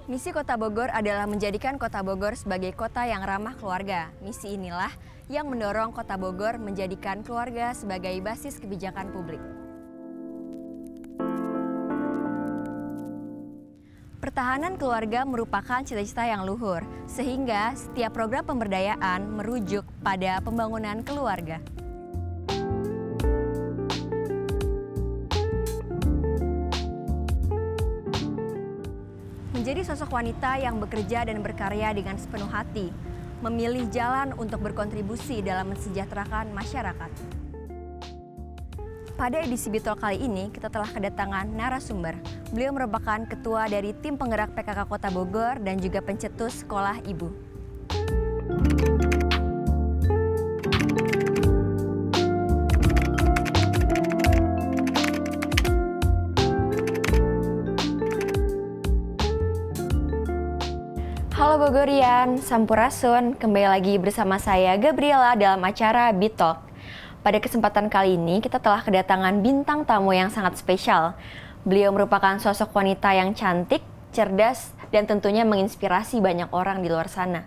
Misi Kota Bogor adalah menjadikan Kota Bogor sebagai kota yang ramah keluarga. Misi inilah yang mendorong Kota Bogor menjadikan keluarga sebagai basis kebijakan publik. Pertahanan keluarga merupakan cita-cita yang luhur, sehingga setiap program pemberdayaan merujuk pada pembangunan keluarga. Menjadi sosok wanita yang bekerja dan berkarya dengan sepenuh hati, memilih jalan untuk berkontribusi dalam mensejahterakan masyarakat. Pada edisi Bitalk kali ini, kita telah kedatangan narasumber. Beliau merupakan ketua dari tim penggerak PKK Kota Bogor dan juga pencetus Sekolah Ibu. Halo Bogorian, Sampurasun. Kembali lagi bersama saya Gabriela dalam acara Bitalk. Pada kesempatan kali ini kita telah kedatangan bintang tamu yang sangat spesial. Beliau merupakan sosok wanita yang cantik, cerdas, dan tentunya menginspirasi banyak orang di luar sana.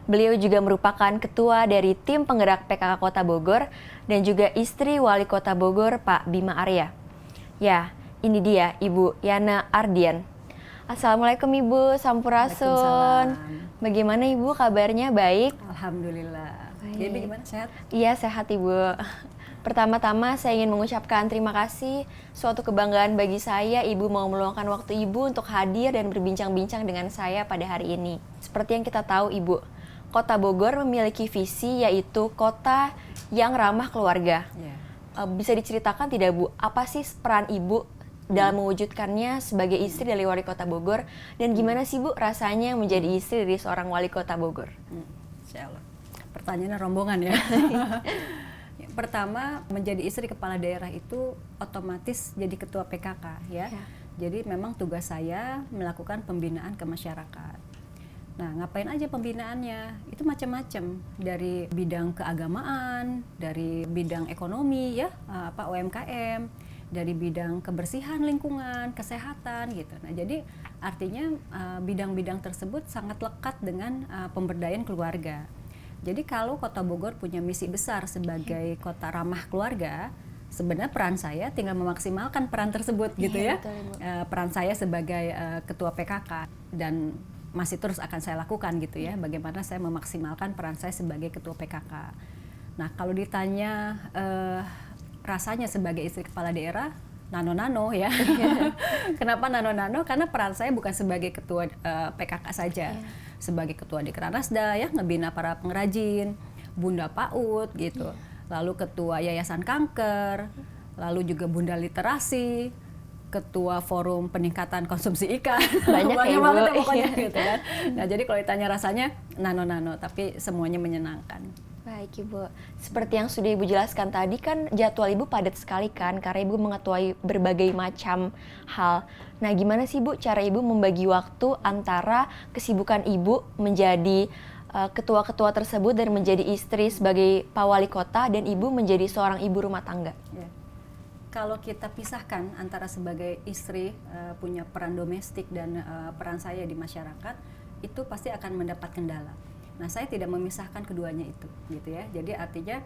Beliau juga merupakan ketua dari tim penggerak PKK Kota Bogor dan juga istri Wali Kota Bogor Pak Bima Arya. Ya, ini dia Ibu Yana Ardian. Assalamualaikum Ibu, Sampurasun. Bagaimana Ibu kabarnya? Baik? Alhamdulillah. Baik. Jadi gimana, sehat? Iya, sehat Ibu. Pertama-tama saya ingin mengucapkan terima kasih. Suatu kebanggaan bagi saya Ibu mau meluangkan waktu Ibu untuk hadir dan berbincang-bincang dengan saya pada hari ini. Seperti yang kita tahu Ibu, Kota Bogor memiliki visi yaitu kota yang ramah keluarga. Bisa diceritakan tidak Bu, apa sih peran Ibu dalam mewujudkannya sebagai istri dari Wali Kota Bogor, dan gimana sih Bu rasanya menjadi istri dari seorang Wali Kota Bogor? Insya Allah. Pertanyaannya rombongan ya. Pertama, menjadi istri kepala daerah itu otomatis jadi ketua PKK ya. Jadi memang tugas saya melakukan pembinaan ke masyarakat. Nah, ngapain aja pembinaannya? Itu macam-macam, dari bidang keagamaan, dari bidang ekonomi ya, UMKM, dari bidang kebersihan lingkungan, kesehatan gitu. Nah, jadi artinya bidang-bidang tersebut sangat lekat dengan pemberdayaan keluarga. Jadi kalau Kota Bogor punya misi besar sebagai kota ramah keluarga, sebenarnya peran saya tinggal memaksimalkan peran tersebut gitu ya. Peran saya sebagai ketua PKK, dan masih terus akan saya lakukan gitu ya. Bagaimana saya memaksimalkan peran saya sebagai ketua PKK. Nah, kalau ditanya rasanya sebagai istri kepala daerah, nano-nano ya. Kenapa nano-nano? Karena peran saya bukan sebagai ketua PKK saja, sebagai ketua Dekranasda ya, ngebina para pengrajin, Bunda PAUD gitu, lalu ketua Yayasan Kanker, lalu juga Bunda Literasi, ketua Forum Peningkatan Konsumsi Ikan. Banyak banget ya pokoknya gitu kan. Nah, jadi kalau ditanya rasanya nano-nano, tapi semuanya menyenangkan. Baik Ibu, seperti yang sudah Ibu jelaskan tadi kan jadwal Ibu padat sekali kan, karena Ibu mengetuai berbagai macam hal. Nah, gimana sih Bu cara Ibu membagi waktu antara kesibukan Ibu menjadi ketua-ketua tersebut dan menjadi istri sebagai Pak Wali Kota, dan Ibu menjadi seorang ibu rumah tangga? Ya. Kalau kita pisahkan antara sebagai istri punya peran domestik dan peran saya di masyarakat, itu pasti akan mendapat kendala. Nah, saya tidak memisahkan keduanya itu, gitu ya. Jadi artinya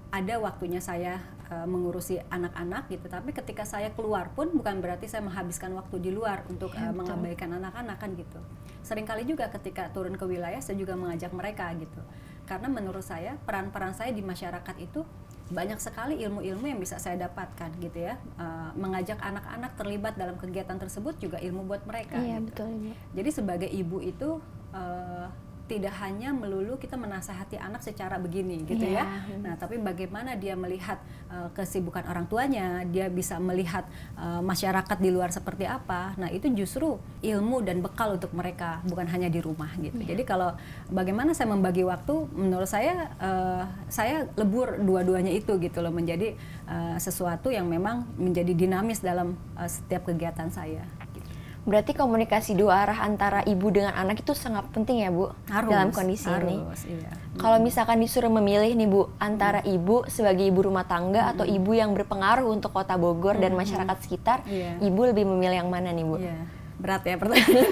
ada waktunya saya mengurusi anak-anak gitu, tapi ketika saya keluar pun bukan berarti saya menghabiskan waktu di luar untuk mengabaikan anak-anak kan gitu. Seringkali juga ketika turun ke wilayah saya juga mengajak mereka gitu. Karena menurut saya peran-peran saya di masyarakat itu banyak sekali ilmu-ilmu yang bisa saya dapatkan gitu ya. Mengajak anak-anak terlibat dalam kegiatan tersebut juga ilmu buat mereka. Iya, gitu. betul Ibu. Jadi sebagai ibu itu tidak hanya melulu kita menasihati anak secara begini gitu ya. Nah, tapi bagaimana dia melihat kesibukan orang tuanya, dia bisa melihat masyarakat di luar seperti apa. Nah, itu justru ilmu dan bekal untuk mereka, bukan hanya di rumah gitu. Jadi kalau bagaimana saya membagi waktu, menurut saya lebur dua-duanya itu gitu loh, menjadi sesuatu yang memang menjadi dinamis dalam setiap kegiatan saya. Berarti komunikasi dua arah antara ibu dengan anak itu sangat penting ya Bu, dalam kondisi ini. Iya. Kalau misalkan disuruh memilih nih Bu, antara ibu sebagai ibu rumah tangga atau ibu yang berpengaruh untuk Kota Bogor dan masyarakat sekitar, ibu lebih memilih yang mana nih Bu? Berat ya pertanyaan.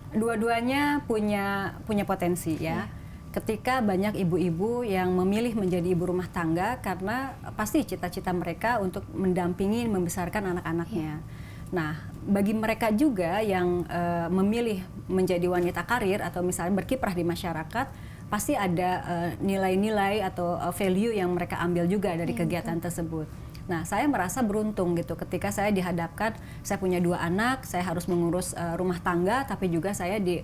Dua-duanya punya potensi ya. Ketika banyak ibu-ibu yang memilih menjadi ibu rumah tangga karena pasti cita-cita mereka untuk mendampingi membesarkan anak-anaknya. Nah, bagi mereka juga yang memilih menjadi wanita karir atau misalnya berkiprah di masyarakat, pasti ada nilai-nilai atau value yang mereka ambil juga dari kegiatan tersebut. Nah, saya merasa beruntung gitu ketika saya dihadapkan, saya punya 2 anak, saya harus mengurus rumah tangga, tapi juga saya di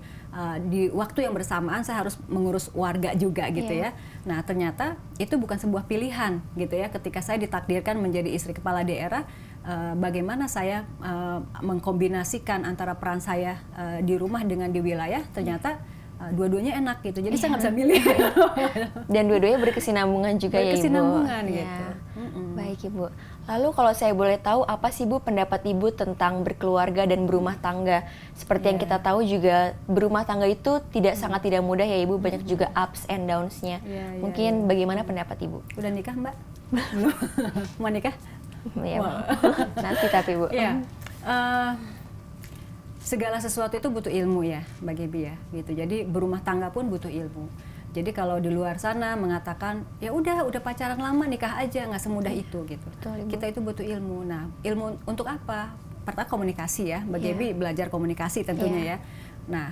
waktu yang bersamaan saya harus mengurus warga juga gitu ya. Nah, ternyata itu bukan sebuah pilihan gitu ya. Ketika saya ditakdirkan menjadi istri kepala daerah, bagaimana saya mengkombinasikan antara peran saya di rumah dengan di wilayah, ternyata dua-duanya enak gitu. Jadi saya nggak bisa milih. Dan dua-duanya berkesinambungan juga ya Ibu. Berkesinambungan gitu. Baik Ibu. Lalu kalau saya boleh tahu apa sih Bu pendapat Ibu tentang berkeluarga dan berumah tangga? Seperti yang kita tahu juga berumah tangga itu sangat tidak mudah ya Ibu, banyak juga ups and downs-nya. Mungkin bagaimana pendapat Ibu? Udah nikah Mbak? Belum? Mau nikah? Ya, nanti tapi Bu. Segala sesuatu itu butuh ilmu ya Mbak Gaby ya gitu. Jadi berumah tangga pun butuh ilmu. Jadi kalau di luar sana mengatakan ya udah pacaran lama nikah aja, nggak semudah itu gitu. Betul, kita itu butuh ilmu. Nah, ilmu untuk apa? Pertama komunikasi ya, Mbak Gaby belajar komunikasi tentunya ya. Nah,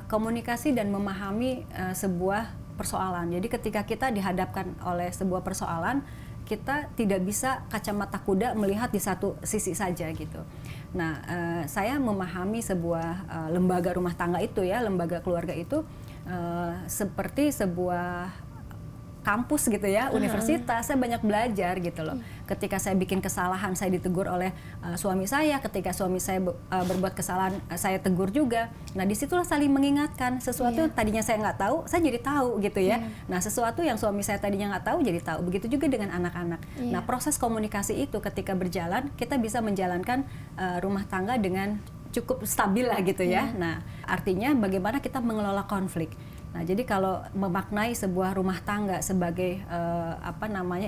komunikasi dan memahami sebuah persoalan. Jadi ketika kita dihadapkan oleh sebuah persoalan, kita tidak bisa kacamata kuda melihat di satu sisi saja gitu. Nah, saya memahami sebuah lembaga rumah tangga itu ya, lembaga keluarga itu seperti sebuah kampus gitu ya, universitas. Saya banyak belajar gitu loh. Ketika saya bikin kesalahan, saya ditegur oleh suami saya. Ketika suami saya berbuat kesalahan, saya tegur juga. Nah, disitulah saling mengingatkan. Sesuatu yang tadinya saya nggak tahu, saya jadi tahu gitu ya. Nah, sesuatu yang suami saya tadinya nggak tahu, jadi tahu. Begitu juga dengan anak-anak. Nah, proses komunikasi itu ketika berjalan, kita bisa menjalankan rumah tangga dengan cukup stabil lah gitu ya. Nah, artinya bagaimana kita mengelola konflik. Nah, jadi kalau memaknai sebuah rumah tangga sebagai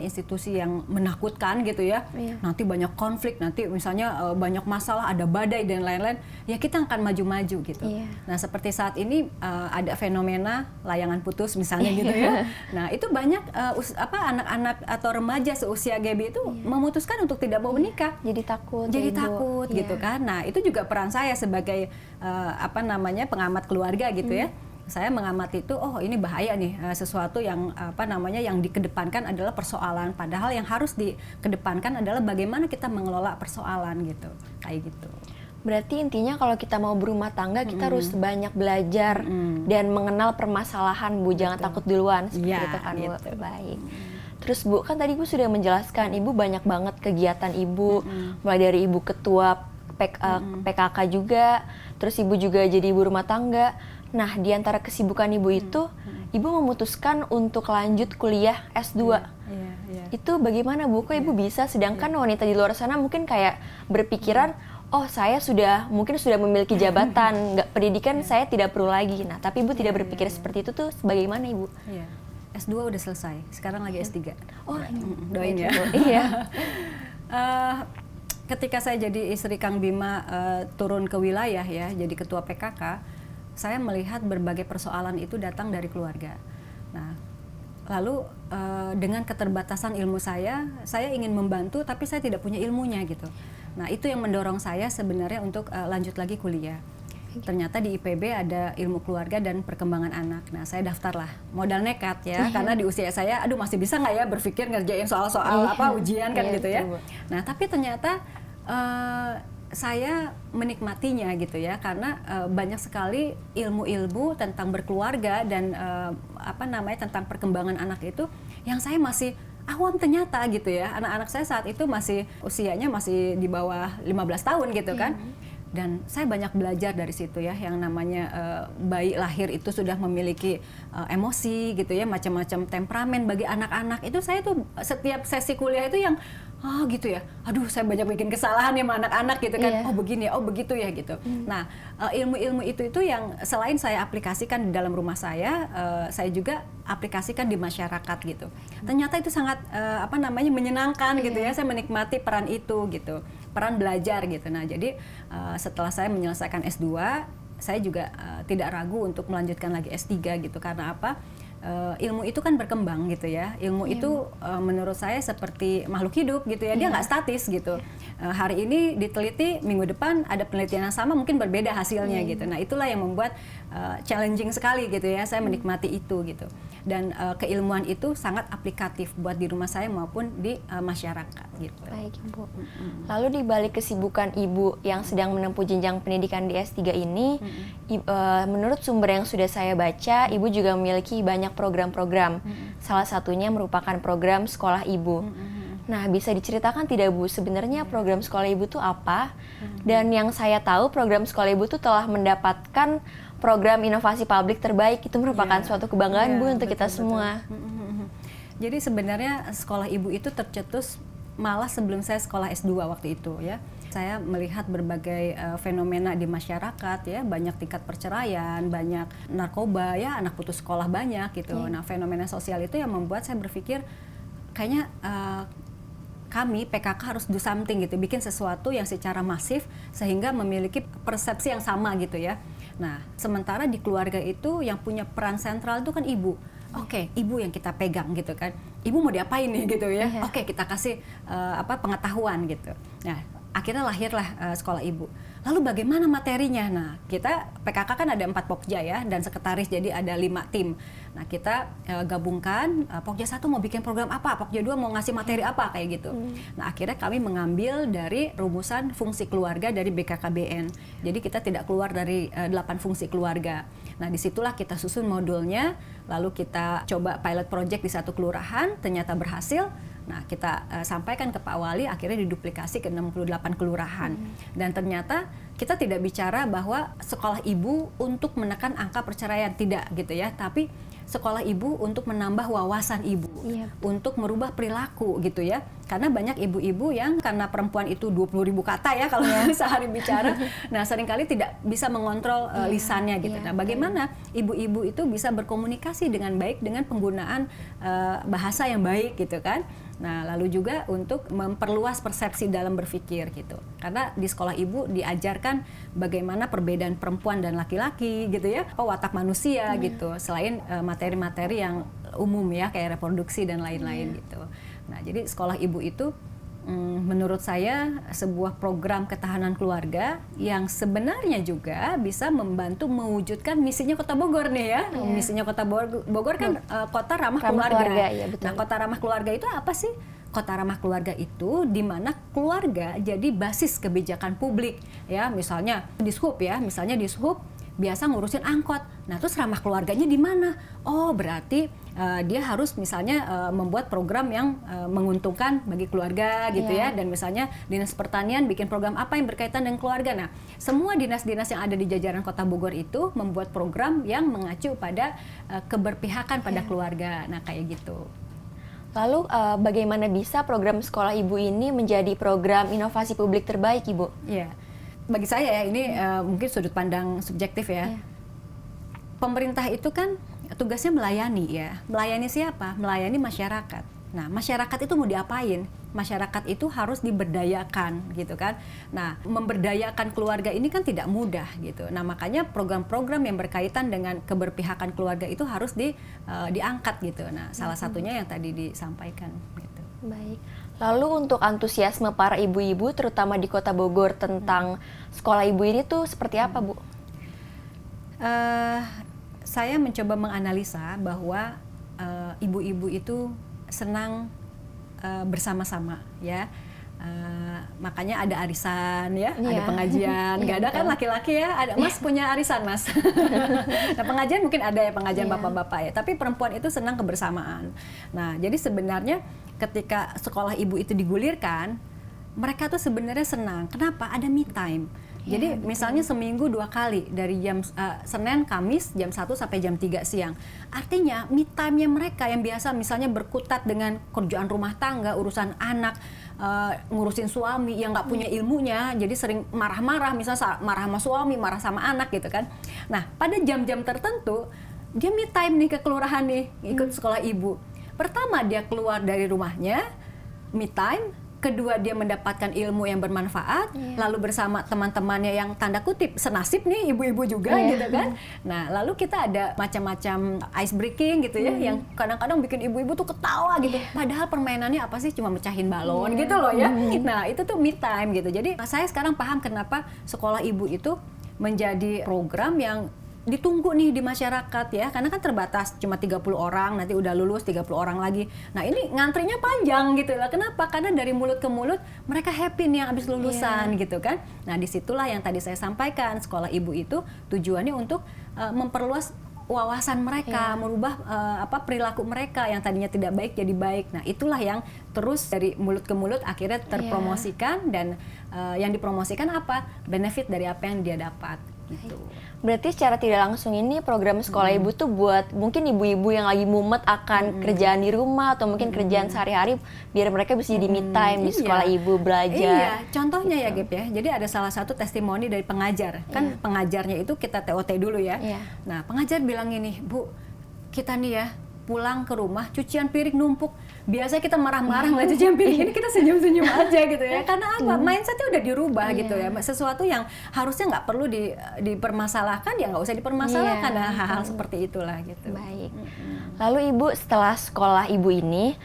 institusi yang menakutkan gitu ya, nanti banyak konflik, nanti misalnya banyak masalah, ada badai dan lain-lain, ya kita akan maju-maju gitu. Nah, seperti saat ini ada fenomena layangan putus misalnya gitu ya. Nah, itu banyak anak-anak atau remaja seusia Gaby itu memutuskan untuk tidak mau menikah. Jadi takut gitu kan. Nah, itu juga peran saya sebagai pengamat keluarga gitu ya. Saya mengamati itu, oh ini bahaya nih, sesuatu yang yang dikedepankan adalah persoalan, padahal yang harus dikedepankan adalah bagaimana kita mengelola persoalan gitu, kayak gitu. Berarti intinya kalau kita mau berumah tangga kita harus banyak belajar dan mengenal permasalahan Bu, jangan takut duluan seperti itu kan Bu. Baik. Terus Bu, kan tadi Bu sudah menjelaskan Ibu banyak banget kegiatan Ibu, mulai dari Ibu ketua PKK juga, terus Ibu juga jadi ibu rumah tangga. Nah, di antara kesibukan Ibu itu, Ibu memutuskan untuk lanjut kuliah S2. Itu bagaimana Bu? Kok Ibu bisa? Sedangkan wanita di luar sana mungkin kayak berpikiran, oh saya mungkin sudah memiliki jabatan, pendidikan saya tidak perlu lagi. Nah, tapi Ibu tidak berpikir seperti itu tuh bagaimana Ibu? S2 udah selesai, sekarang lagi S3. Oh, doain ya. Iya. Ketika saya jadi istri Kang Bima turun ke wilayah ya, jadi ketua PKK, saya melihat berbagai persoalan itu datang dari keluarga. Nah, lalu dengan keterbatasan ilmu saya ingin membantu, tapi saya tidak punya ilmunya gitu. Nah, itu yang mendorong saya sebenarnya untuk lanjut lagi kuliah. Ternyata di IPB ada ilmu keluarga dan perkembangan anak. Nah, saya daftarlah, modal nekat ya, karena di usia saya, aduh masih bisa nggak ya berpikir ngerjain soal-soal ujian kan gitu ya. Nah, tapi ternyata saya menikmatinya gitu ya, karena banyak sekali ilmu-ilmu tentang berkeluarga dan tentang perkembangan anak itu yang saya masih awam ternyata gitu ya. Anak-anak saya saat itu usianya masih di bawah 15 tahun gitu kan. Dan saya banyak belajar dari situ ya, yang namanya bayi lahir itu sudah memiliki emosi gitu ya, macam-macam temperamen bagi anak-anak. Itu saya tuh setiap sesi kuliah itu yang gitu ya, aduh saya banyak bikin kesalahan ya sama anak-anak gitu kan, oh begini ya, oh begitu ya gitu. Nah, ilmu-ilmu itu yang selain saya aplikasikan di dalam rumah saya juga aplikasikan di masyarakat gitu. Ternyata itu sangat menyenangkan gitu ya, saya menikmati peran itu gitu. peran belajar gitu. Nah, jadi setelah saya menyelesaikan S2, saya juga tidak ragu untuk melanjutkan lagi S3 gitu. Karena apa? Ilmu itu kan berkembang gitu ya. Ilmu itu menurut saya seperti makhluk hidup gitu ya. Dia nggak statis gitu. Hari ini diteliti, minggu depan ada penelitian yang sama mungkin berbeda hasilnya gitu. Nah, itulah yang membuat challenging sekali gitu ya. Saya menikmati itu gitu. Dan keilmuan itu sangat aplikatif buat di rumah saya maupun di masyarakat gitu. Baik, Ibu. Lalu di balik kesibukan Ibu yang sedang menempuh jenjang pendidikan di S3 ini, menurut sumber yang sudah saya baca, Ibu juga memiliki banyak program-program. Salah satunya merupakan program sekolah Ibu. Nah, bisa diceritakan tidak, Bu, sebenarnya program sekolah Ibu itu apa? Dan yang saya tahu, program sekolah Ibu itu telah mendapatkan program inovasi publik terbaik. Itu merupakan suatu kebanggaan, Bu, untuk kita semua. Jadi sebenarnya sekolah Ibu itu tercetus malah sebelum saya sekolah S2 waktu itu ya. Saya melihat berbagai fenomena di masyarakat ya, banyak tingkat perceraian, banyak narkoba ya, anak putus sekolah banyak gitu. Nah, fenomena sosial itu yang membuat saya berpikir kayaknya kami PKK harus do something gitu, bikin sesuatu yang secara masif sehingga memiliki persepsi yang sama gitu ya. Nah, sementara di keluarga itu yang punya peran sentral itu kan ibu. Oke, ibu yang kita pegang gitu kan. Ibu mau diapain nih gitu ya. Oke, kita kasih pengetahuan gitu. Nah, akhirnya lahirlah sekolah ibu. Lalu bagaimana materinya? Nah, kita PKK kan ada 4 Pokja ya, dan sekretaris, jadi ada 5 tim. Nah, kita gabungkan, Pokja 1 mau bikin program apa, Pokja 2 mau ngasih materi apa, kayak gitu. Nah, akhirnya kami mengambil dari rumusan fungsi keluarga dari BKKBN. Jadi kita tidak keluar dari 8 fungsi keluarga. Nah, disitulah kita susun modulnya, lalu kita coba pilot project di satu kelurahan, ternyata berhasil. Nah, kita sampaikan ke Pak Wali, akhirnya diduplikasi ke 68 kelurahan. Dan ternyata kita tidak bicara bahwa sekolah ibu untuk menekan angka perceraian, tidak gitu ya, tapi sekolah ibu untuk menambah wawasan ibu, untuk merubah perilaku gitu ya. Karena banyak ibu-ibu yang karena perempuan itu 20.000 kata ya kalau sehari bicara, nah seringkali tidak bisa mengontrol lisannya gitu. Nah, bagaimana ibu-ibu itu bisa berkomunikasi dengan baik dengan penggunaan bahasa yang baik gitu kan. Nah, lalu juga untuk memperluas persepsi dalam berpikir gitu. Karena di sekolah ibu diajarkan bagaimana perbedaan perempuan dan laki-laki gitu ya, watak manusia gitu, selain materi-materi yang umum ya kayak reproduksi dan lain-lain gitu. Nah, jadi sekolah ibu itu menurut saya sebuah program ketahanan keluarga yang sebenarnya juga bisa membantu mewujudkan misinya Kota Bogor nih ya. Misinya Kota Bogor kan kota ramah keluarga. Ya, betul. Nah, kota ramah keluarga itu apa sih? Kota ramah keluarga itu di mana keluarga jadi basis kebijakan publik ya. Misalnya Dishub ya, misalnya Dishub biasa ngurusin angkot. Nah, terus ramah keluarganya di mana? Oh, berarti dia harus misalnya membuat program yang menguntungkan bagi keluarga gitu ya. Dan misalnya Dinas Pertanian bikin program apa yang berkaitan dengan keluarga. Nah, semua dinas-dinas yang ada di jajaran Kota Bogor itu membuat program yang mengacu pada keberpihakan pada keluarga. Nah, kayak gitu. Lalu bagaimana bisa program sekolah ibu ini menjadi program inovasi publik terbaik, Ibu? Iya. Bagi saya ya ini mungkin sudut pandang subjektif ya. Pemerintah itu kan tugasnya melayani ya. Melayani siapa? Melayani masyarakat. Nah, masyarakat itu mau diapain? Masyarakat itu harus diberdayakan gitu kan. Nah, memberdayakan keluarga ini kan tidak mudah gitu. Nah, makanya program-program yang berkaitan dengan keberpihakan keluarga itu harus diangkat gitu. Nah, salah satunya yang tadi disampaikan gitu. Baik. Lalu untuk antusiasme para ibu-ibu terutama di Kota Bogor tentang sekolah ibu ini tuh seperti apa, Bu? Saya mencoba menganalisa bahwa ibu-ibu itu senang bersama-sama ya. Makanya ada arisan ya, ada pengajian. Nggak ada kan laki-laki ya, ada Mas punya arisan Mas. Nah, pengajian mungkin ada ya, pengajian bapak-bapak ya. Tapi perempuan itu senang kebersamaan. Nah, jadi sebenarnya ketika sekolah ibu itu digulirkan, mereka tuh sebenarnya senang. Kenapa? Ada me time. Jadi misalnya seminggu 2 kali dari jam Senin, Kamis jam 1 sampai jam 3 siang. Artinya me time-nya mereka yang biasa misalnya berkutat dengan kerjaan rumah tangga, urusan anak, ngurusin suami yang nggak punya ilmunya, jadi sering marah-marah, misalnya marah sama suami, marah sama anak gitu kan. Nah, pada jam-jam tertentu dia me time nih ke kelurahan nih, ikut sekolah ibu. Pertama dia keluar dari rumahnya, me time, kedua dia mendapatkan ilmu yang bermanfaat, lalu bersama teman-temannya yang tanda kutip senasib nih, ibu-ibu juga gitu kan. Nah, lalu kita ada macam-macam ice breaking gitu ya, yang kadang-kadang bikin ibu-ibu tuh ketawa gitu. Padahal permainannya apa sih, cuma mecahin balon gitu loh ya. Nah, itu tuh me time gitu. Jadi saya sekarang paham kenapa sekolah ibu itu menjadi program yang ditunggu nih di masyarakat ya, karena kan terbatas cuma 30 orang, nanti udah lulus 30 orang lagi. Nah ini ngantrinya panjang gitu lah. Kenapa? Karena dari mulut ke mulut mereka happy nih yang habis lulusan gitu kan. Nah disitulah yang tadi saya sampaikan, sekolah ibu itu tujuannya untuk memperluas wawasan mereka, merubah perilaku mereka yang tadinya tidak baik jadi baik. Nah itulah yang terus dari mulut ke mulut akhirnya terpromosikan, dan yang dipromosikan apa? Benefit dari apa yang dia dapat gitu. Berarti secara tidak langsung ini program sekolah ibu tuh buat mungkin ibu-ibu yang lagi mumet akan kerjaan di rumah atau mungkin kerjaan sehari-hari, biar mereka bisa jadi me time di sekolah ibu belajar. Iya, contohnya ya Gep ya. Jadi ada salah satu testimoni dari pengajar. Kan pengajarnya itu kita TOT dulu ya. Nah, pengajar bilang ini, Bu, kita nih ya pulang ke rumah cucian piring numpuk. Biasanya kita marah-marah ngeliat cucian piring, ini kita senyum-senyum aja gitu ya. Karena apa? Mindsetnya udah dirubah gitu ya. Sesuatu yang harusnya nggak perlu dipermasalahkan, ya nggak usah dipermasalahkan. Nah, hal-hal seperti itulah gitu. Baik. Lalu Ibu setelah sekolah Ibu ini,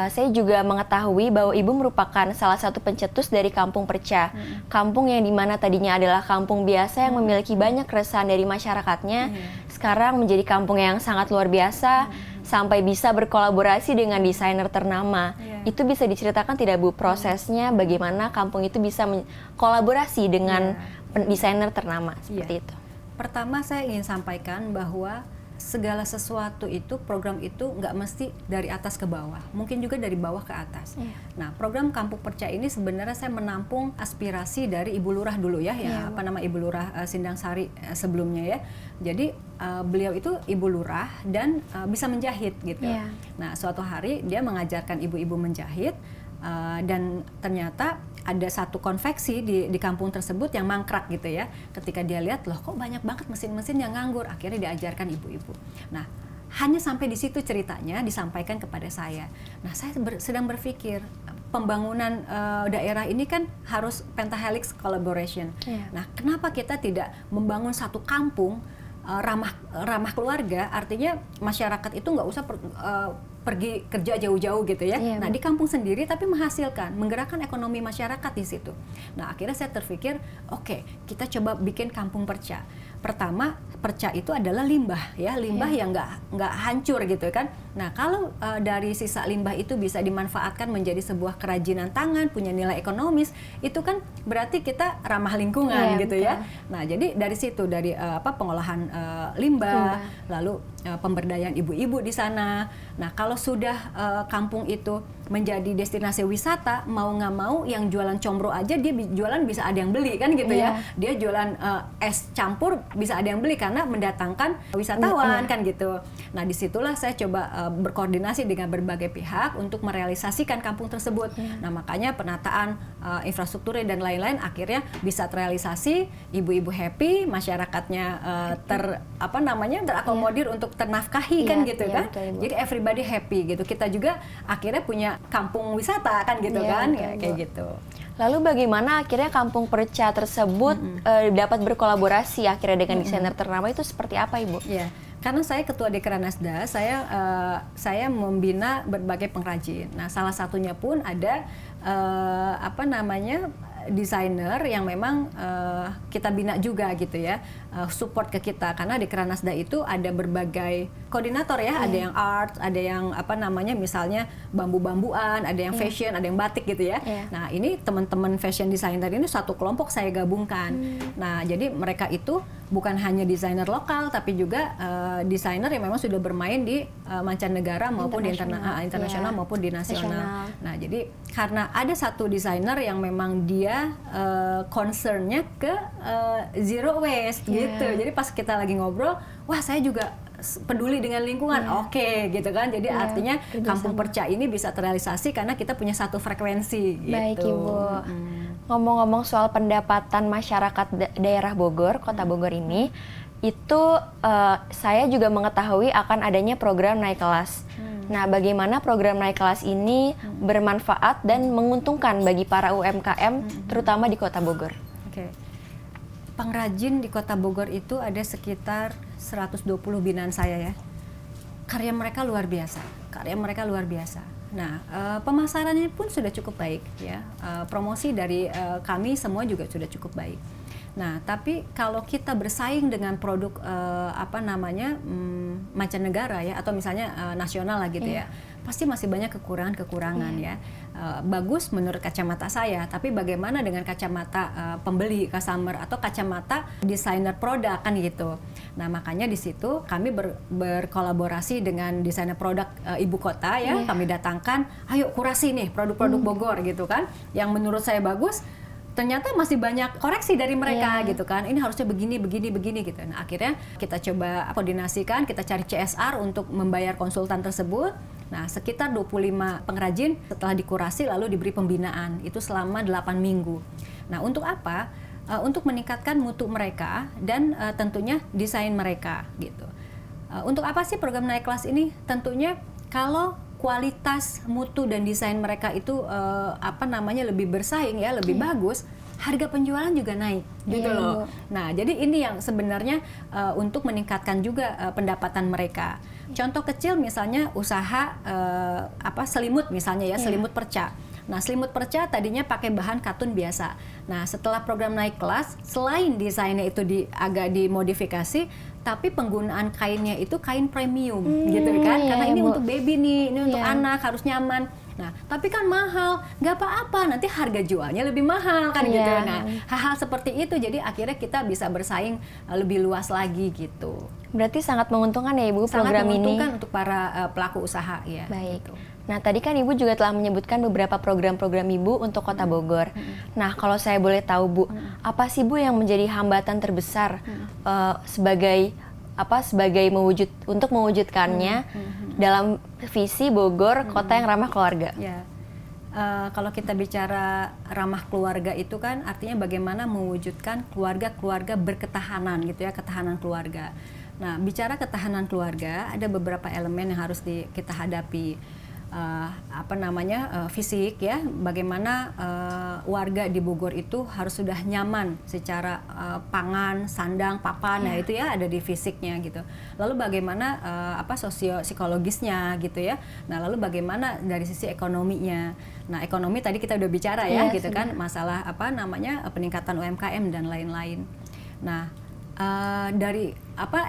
saya juga mengetahui bahwa Ibu merupakan salah satu pencetus dari Kampung Perca. Kampung yang dimana tadinya adalah kampung biasa yang memiliki banyak keresahan dari masyarakatnya, sekarang menjadi kampung yang sangat luar biasa, sampai bisa berkolaborasi dengan desainer ternama. Itu bisa diceritakan tidak Bu, prosesnya bagaimana kampung itu bisa kolaborasi dengan desainer ternama seperti itu? Pertama saya ingin sampaikan bahwa segala sesuatu itu, program itu nggak mesti dari atas ke bawah, mungkin juga dari bawah ke atas. Nah, program Kampung Perca ini sebenarnya saya menampung aspirasi dari Ibu Lurah dulu ya, Ibu Lurah Sindang Sari sebelumnya ya. Jadi beliau itu Ibu Lurah dan bisa menjahit gitu. Nah, suatu hari dia mengajarkan ibu-ibu menjahit, dan ternyata ada satu konveksi di kampung tersebut yang mangkrak gitu ya. Ketika dia lihat, loh kok banyak banget mesin-mesin yang nganggur, akhirnya diajarkan ibu-ibu. Nah, hanya sampai di situ ceritanya disampaikan kepada saya. Nah, saya sedang berpikir pembangunan daerah ini kan harus pentahelix collaboration. Nah, kenapa kita tidak membangun satu kampung ramah keluarga, artinya masyarakat itu nggak usah pergi kerja jauh-jauh gitu ya. Nah, di kampung sendiri tapi menghasilkan, menggerakkan ekonomi masyarakat di situ. Nah, akhirnya saya terpikir, oke, kita coba bikin Kampung Perca. Pertama, perca itu adalah limbah ya, limbah yang nggak hancur gitu kan. Nah, kalau dari sisa limbah itu bisa dimanfaatkan menjadi sebuah kerajinan tangan, punya nilai ekonomis, itu kan berarti kita ramah lingkungan gitu ya. Nah, jadi dari situ, dari pengolahan limbah, lalu pemberdayaan ibu-ibu di sana. Nah, kalau sudah kampung itu menjadi destinasi wisata, mau nggak mau yang jualan combro aja dia jualan bisa ada yang beli kan gitu ya. Dia jualan es campur bisa ada yang beli karena mendatangkan wisatawan kan gitu. Nah, disitulah saya coba berkoordinasi dengan berbagai pihak untuk merealisasikan kampung tersebut. Nah, makanya penataan infrastrukturnya dan lain-lain akhirnya bisa terrealisasi, ibu-ibu happy, masyarakatnya terakomodir untuk ternafkahi kan gitu kan. Jadi everybody happy gitu. Kita juga akhirnya punya kampung wisata kan gitu kan, kayak gitu. Lalu bagaimana akhirnya Kampung Perca tersebut dapat berkolaborasi akhirnya dengan desainer ternama itu seperti apa Ibu? Ya, karena saya ketua Dekranasda, saya membina berbagai pengrajin. Nah, salah satunya pun ada desainer yang memang kita bina juga gitu ya, support ke kita, karena di Dekranasda itu ada berbagai koordinator ya, ada yang art, ada yang misalnya bambu-bambuan, ada yang fashion, ada yang batik gitu ya. Nah, ini teman-teman fashion designer ini satu kelompok saya gabungkan. Nah, jadi mereka itu bukan hanya desainer lokal tapi juga desainer yang memang sudah bermain di mancanegara maupun di internasional maupun di nasional. Nah, jadi karena ada satu desainer yang memang dia concernnya ke zero waste gitu. Jadi pas kita lagi ngobrol, wah saya juga peduli dengan lingkungan, oke gitu kan. Jadi artinya Kampung Perca ini bisa terrealisasi karena kita punya satu frekuensi gitu. Baik Ibu. Ngomong-ngomong soal pendapatan masyarakat daerah Bogor, Kota Bogor ini, itu saya juga mengetahui akan adanya program naik kelas. Nah, bagaimana program naik kelas ini bermanfaat dan menguntungkan bagi para UMKM, terutama di Kota Bogor? Oke. Pengrajin di Kota Bogor itu ada sekitar 120 binaan saya ya. Karya mereka luar biasa. Nah, pemasarannya pun sudah cukup baik ya. Promosi dari kami semua juga sudah cukup baik. Nah, tapi kalau kita bersaing dengan produk mancanegara ya, atau misalnya nasional lah gitu ya, pasti masih banyak kekurangan ya. Bagus menurut kacamata saya, tapi bagaimana dengan kacamata pembeli, customer, atau kacamata desainer produk kan gitu. Nah, makanya di situ kami berkolaborasi dengan desainer produk ibu kota ya. Kami datangkan, ayo kurasi nih produk-produk Bogor gitu kan, yang menurut saya bagus. Ternyata masih banyak koreksi dari mereka gitu kan. Ini harusnya begini gitu. Nah, akhirnya kita coba koordinasikan, kita cari CSR untuk membayar konsultan tersebut. Nah, sekitar 25 pengrajin setelah dikurasi lalu diberi pembinaan. Itu selama 8 minggu. Nah, untuk apa? Untuk meningkatkan mutu mereka dan tentunya desain mereka gitu. Untuk apa sih program naik kelas ini? Tentunya kalau kualitas mutu dan desain mereka itu lebih bersaing ya, lebih bagus, harga penjualan juga naik gitu loh. Nah, jadi ini yang sebenarnya untuk meningkatkan juga pendapatan mereka. Contoh kecil misalnya usaha selimut misalnya ya, selimut perca. Nah, selimut perca tadinya pakai bahan katun biasa. Nah, setelah program naik kelas, selain desainnya itu agak dimodifikasi, tapi penggunaan kainnya itu kain premium gitu kan. Karena ini untuk baby nih, ini untuk anak, harus nyaman. Nah, tapi kan mahal, nggak apa-apa, nanti harga jualnya lebih mahal kan gitu. Nah, hal-hal seperti itu, jadi akhirnya kita bisa bersaing lebih luas lagi gitu. Berarti sangat menguntungkan ya Ibu Sangat program ini? Sangat menguntungkan untuk para pelaku usaha ya. Baik. Gitu. Nah, tadi kan Ibu juga telah menyebutkan beberapa program-program Ibu untuk Kota Bogor. Nah, kalau saya boleh tahu Bu, apa sih Bu yang menjadi hambatan terbesar sebagai untuk mewujudkannya dalam visi Bogor kota yang ramah keluarga? Ya. Kalau kita bicara ramah keluarga itu kan artinya bagaimana mewujudkan keluarga-keluarga berketahanan gitu ya, ketahanan keluarga. Nah, bicara ketahanan keluarga ada beberapa elemen yang harus kita hadapi. Fisik ya, bagaimana warga di Bogor itu harus sudah nyaman secara pangan, sandang, papan, nah itu ya ada di fisiknya gitu. Lalu bagaimana sosio-psikologisnya gitu ya. Nah, lalu bagaimana dari sisi ekonominya. Nah, ekonomi tadi kita udah bicara ya gitu kan, masalah peningkatan UMKM dan lain-lain. Nah, dari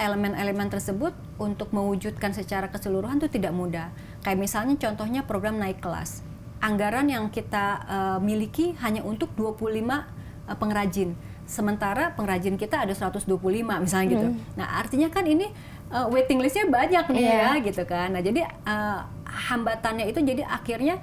elemen-elemen tersebut untuk mewujudkan secara keseluruhan itu tidak mudah. Kayak misalnya contohnya program naik kelas. Anggaran yang kita miliki hanya untuk 25 pengrajin. Sementara pengrajin kita ada 125 misalnya gitu. Nah, artinya kan ini waiting listnya banyak nih ya gitu kan. Nah, jadi hambatannya itu jadi akhirnya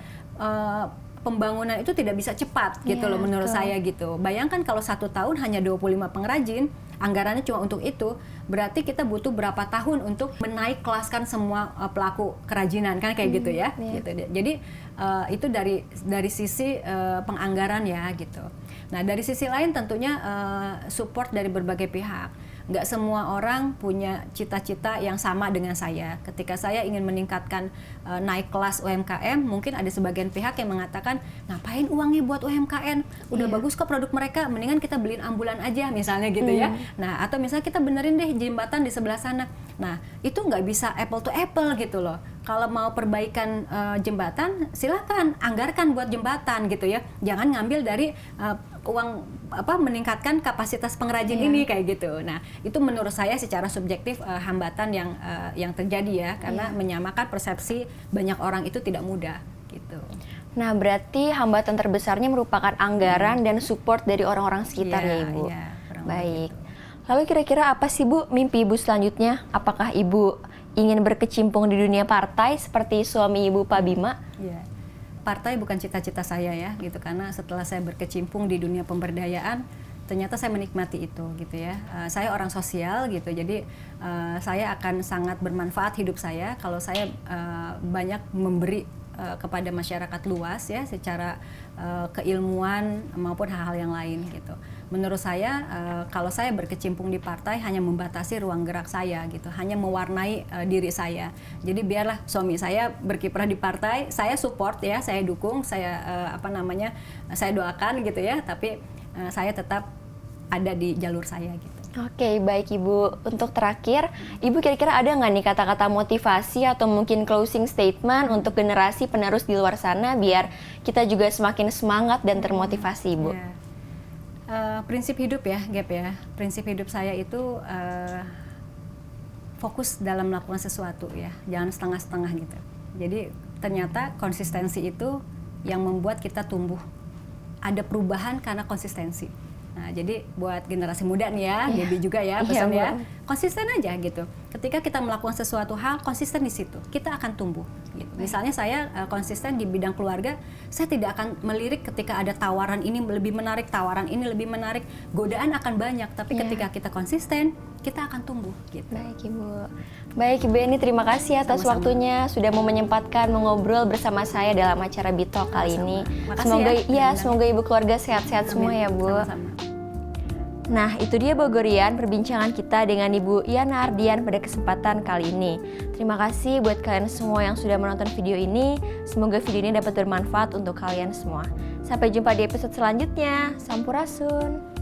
pembangunan itu tidak bisa cepat gitu loh menurut saya gitu. Bayangkan kalau 1 tahun hanya 25 pengrajin, anggarannya cuma untuk itu, berarti kita butuh berapa tahun untuk menaik kelaskan semua pelaku kerajinan kan kayak gitu ya. Gitu. Jadi itu dari sisi penganggaran ya gitu. Nah, dari sisi lain tentunya support dari berbagai pihak. Nggak semua orang punya cita-cita yang sama dengan saya. Ketika saya ingin meningkatkan naik kelas UMKM, mungkin ada sebagian pihak yang mengatakan, ngapain uangnya buat UMKM? Udah bagus kok produk mereka, mendingan kita beliin ambulan aja misalnya gitu ya. Nah, atau misalnya kita benerin deh jembatan di sebelah sana. Nah, itu nggak bisa apple to apple gitu loh. Kalau mau perbaikan jembatan, silakan anggarkan buat jembatan gitu ya. Jangan ngambil dari uang meningkatkan kapasitas pengrajin ini kayak gitu. Nah, itu menurut saya secara subjektif hambatan yang terjadi ya, karena menyamakan persepsi banyak orang itu tidak mudah gitu. Nah, berarti hambatan terbesarnya merupakan anggaran dan support dari orang-orang sekitar ya Ibu. Baik. Lalu kira-kira apa sih Bu mimpi Ibu selanjutnya? Apakah Ibu ingin berkecimpung di dunia partai seperti suami Ibu Pak Bima? Partai bukan cita-cita saya ya gitu, karena setelah saya berkecimpung di dunia pemberdayaan ternyata saya menikmati itu gitu ya. Saya orang sosial gitu, jadi saya akan sangat bermanfaat hidup saya kalau saya banyak memberi kepada masyarakat luas ya, secara keilmuan maupun hal-hal yang lain gitu. menurut saya kalau saya berkecimpung di partai hanya membatasi ruang gerak saya gitu, hanya mewarnai diri saya. Jadi biarlah suami saya berkiprah di partai, saya support ya, saya dukung, saya saya doakan gitu ya, tapi saya tetap ada di jalur saya gitu. Oke, baik Ibu. Untuk terakhir, Ibu kira-kira ada nggak nih kata-kata motivasi atau mungkin closing statement untuk generasi penerus di luar sana biar kita juga semakin semangat dan termotivasi, Ibu? Ya. Prinsip hidup ya, Gap ya. Prinsip hidup saya itu fokus dalam melakukan sesuatu ya, jangan setengah-setengah gitu. Jadi ternyata konsistensi itu yang membuat kita tumbuh. Ada perubahan karena konsistensi. Nah, jadi buat generasi muda nih ya, Gaby juga ya pesan ya, konsisten aja gitu. Ketika kita melakukan sesuatu hal, konsisten di situ, kita akan tumbuh. Gitu. Misalnya saya konsisten di bidang keluarga, saya tidak akan melirik ketika ada tawaran ini lebih menarik, tawaran ini lebih menarik, godaan akan banyak. Tapi ketika kita konsisten, kita akan tumbuh. Gitu. Baik Ibu. Baik Ibu Eni, terima kasih atas waktunya sudah mau menyempatkan mengobrol bersama saya dalam acara Bitalk kali ini. Semoga semoga Ibu keluarga sehat-sehat semua ya Bu. Sama-sama. Nah, itu dia Bogorian perbincangan kita dengan Ibu Yana Ardian pada kesempatan kali ini. Terima kasih buat kalian semua yang sudah menonton video ini. Semoga video ini dapat bermanfaat untuk kalian semua. Sampai jumpa di episode selanjutnya. Sampurasun.